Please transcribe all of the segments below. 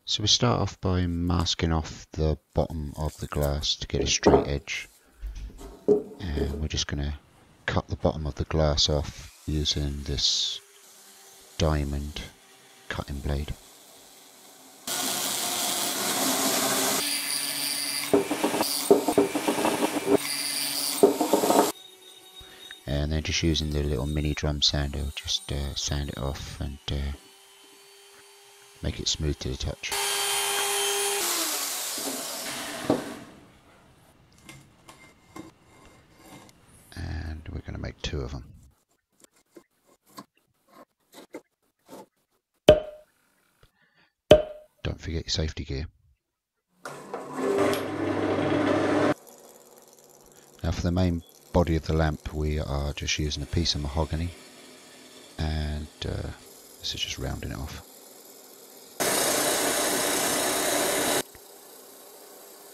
So we start off by masking off the bottom of the glass to get a straight edge, and we're just going to cut the bottom of the glass off using this diamond cutting blade. And then just using the little mini drum sander, just sand it off and make it smooth to the touch. And we're going to make 2 of them. Don't forget your safety gear. Now for the main body of the lamp, we are just using a piece of mahogany, and this is just rounding it off.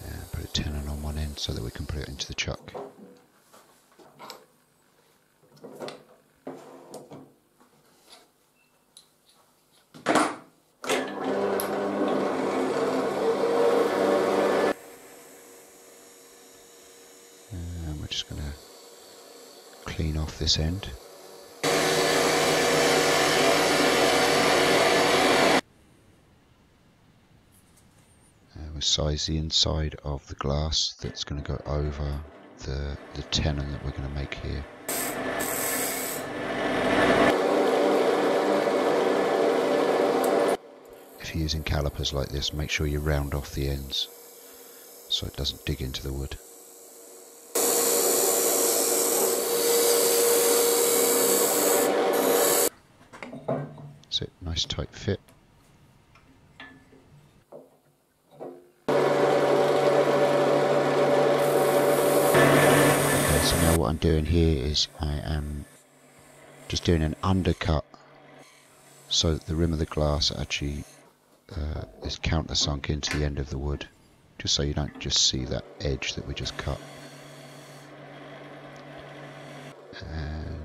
And put a tenon on one end so that we can put it into the chuck. And we're just going to clean off this end. We'll size the inside of the glass that's going to go over the tenon that we're going to make here. If you're using calipers like this, make sure you round off the ends so it doesn't dig into the wood. That's it, nice tight fit. So now what I'm doing here is I am just doing an undercut so that the rim of the glass actually is countersunk into the end of the wood, just so you don't just see that edge that we just cut. And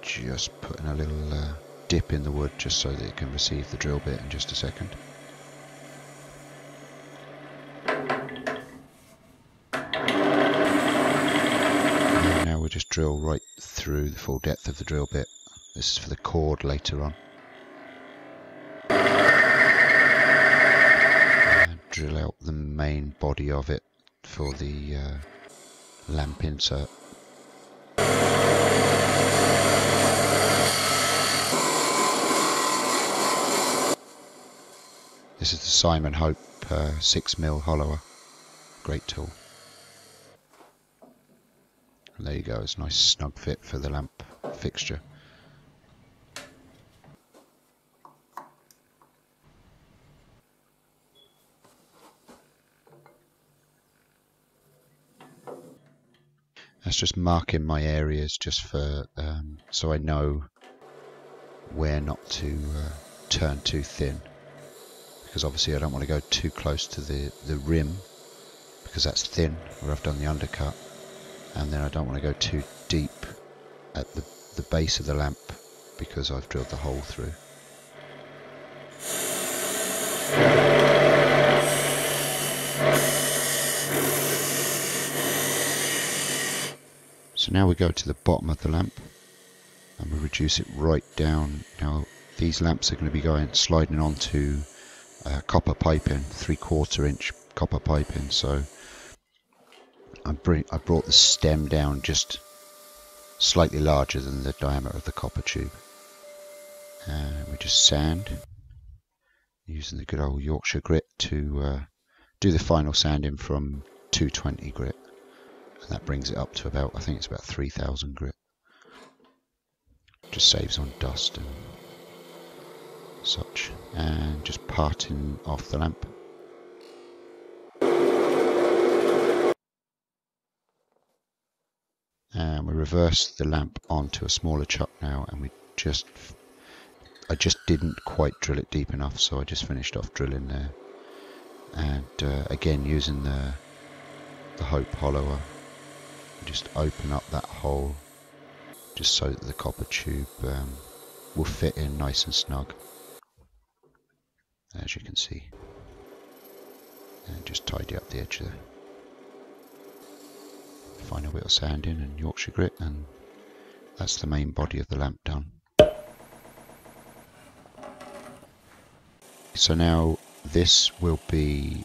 just putting a little dip in the wood just so that it can receive the drill bit in just a second. We'll just drill right through the full depth of the drill bit. This is for the cord later on. And drill out the main body of it for the lamp insert. This is the Simon Hope 6mm hollower. Great tool. And there you go, it's a nice snug fit for the lamp fixture. That's just marking my areas just for so I know where not to turn too thin, because obviously I don't want to go too close to the rim because that's thin where I've done the undercut. And then I don't want to go too deep at the base of the lamp because I've drilled the hole through. So now we go to the bottom of the lamp and we reduce it right down. Now these lamps are going to be sliding onto copper piping, 3/4 inch copper piping. So I brought the stem down just slightly larger than the diameter of the copper tube. And we just sand using the good old Yorkshire grit to do the final sanding from 220 grit. And that brings it up to about, I think it's about 3000 grit. Just saves on dust and such. And just parting off the lamp. And we reverse the lamp onto a smaller chuck now, and I just didn't quite drill it deep enough, so I just finished off drilling there. And again, using the Hope hollower, just open up that hole just so that the copper tube will fit in nice and snug, as you can see. And just tidy up the edge there. Final bit of sanding and Yorkshire grit, and that's the main body of the lamp done. So now this will be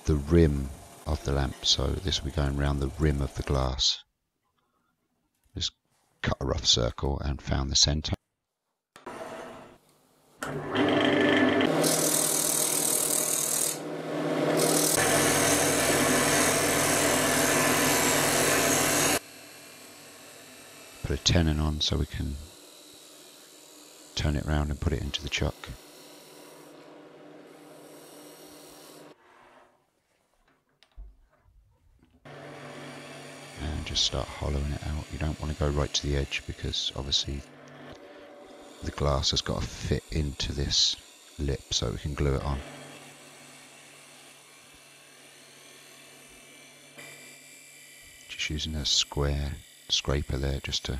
the rim of the lamp, so this will be going around the rim of the glass. Just cut a rough circle and found the centre. Put a tenon on so we can turn it round and put it into the chuck. And just start hollowing it out. You don't want to go right to the edge because obviously the glass has got to fit into this lip so we can glue it on. Just using a square scraper there just to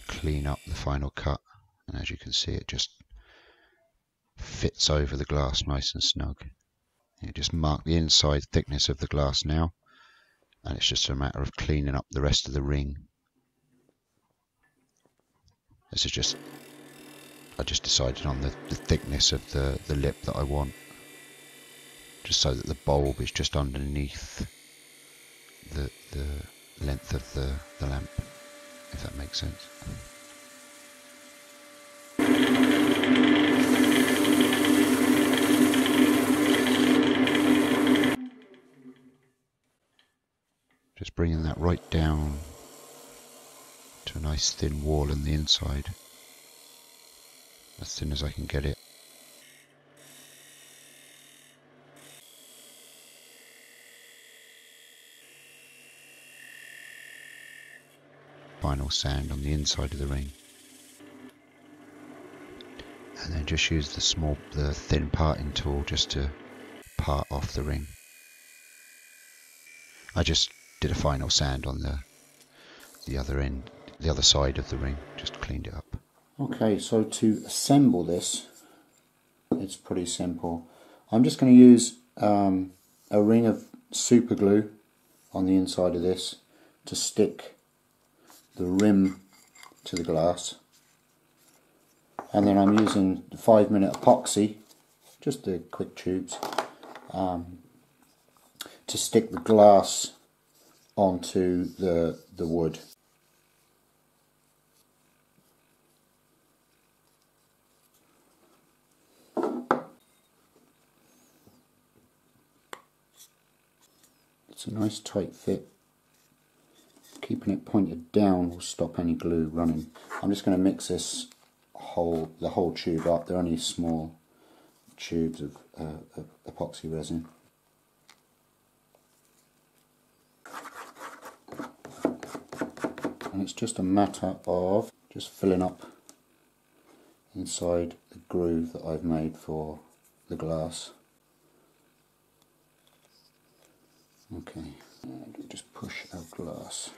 clean up the final cut, and as you can see it just fits over the glass nice and snug. You just mark the inside thickness of the glass now, and it's just a matter of cleaning up the rest of the ring. This is just, I just decided on the thickness of the lip that I want, just so that the bulb is just underneath the length of the lamp, if that makes sense. Just bringing that right down to a nice thin wall on the inside, as thin as I can get it. Final sand on the inside of the ring, and then just use the thin parting tool just to part off the ring. I just did a final sand on the other end, the other side of the ring, just cleaned it up. Okay, so to assemble this, it's pretty simple. I'm just going to use a ring of super glue on the inside of this to stick the rim to the glass, and then I'm using the 5-minute epoxy, just the quick tubes, to stick the glass onto the wood. It's a nice tight fit. Keeping it pointed down will stop any glue running. I'm just going to mix the whole tube up. They're only small tubes of epoxy resin. And it's just a matter of just filling up inside the groove that I've made for the glass. Okay, and we just push our glass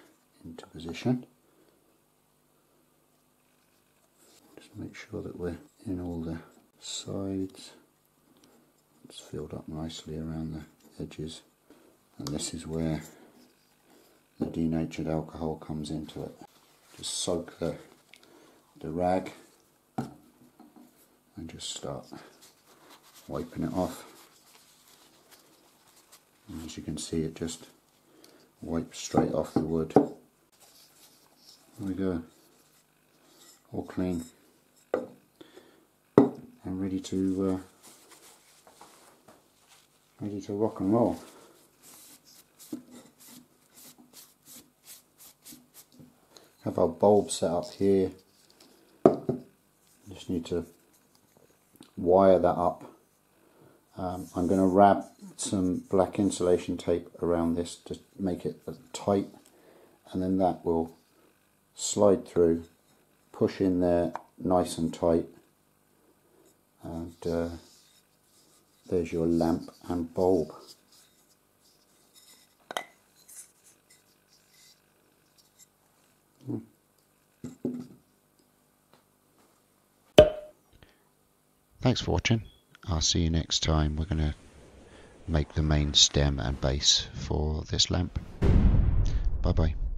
into position. Just make sure that we're in all the sides. It's filled up nicely around the edges, and this is where the denatured alcohol comes into it. Just soak the rag and just start wiping it off. And as you can see, it just wipes straight off the wood. There we go, all clean and ready to rock and roll. Have our bulb set up here. Just need to wire that up. I'm going to wrap some black insulation tape around this to make it tight, and then that will slide through, push in there nice and tight, and there's your lamp and bulb. Thanks for watching. I'll see you next time. We're going to make the main stem and base for this lamp. Bye bye.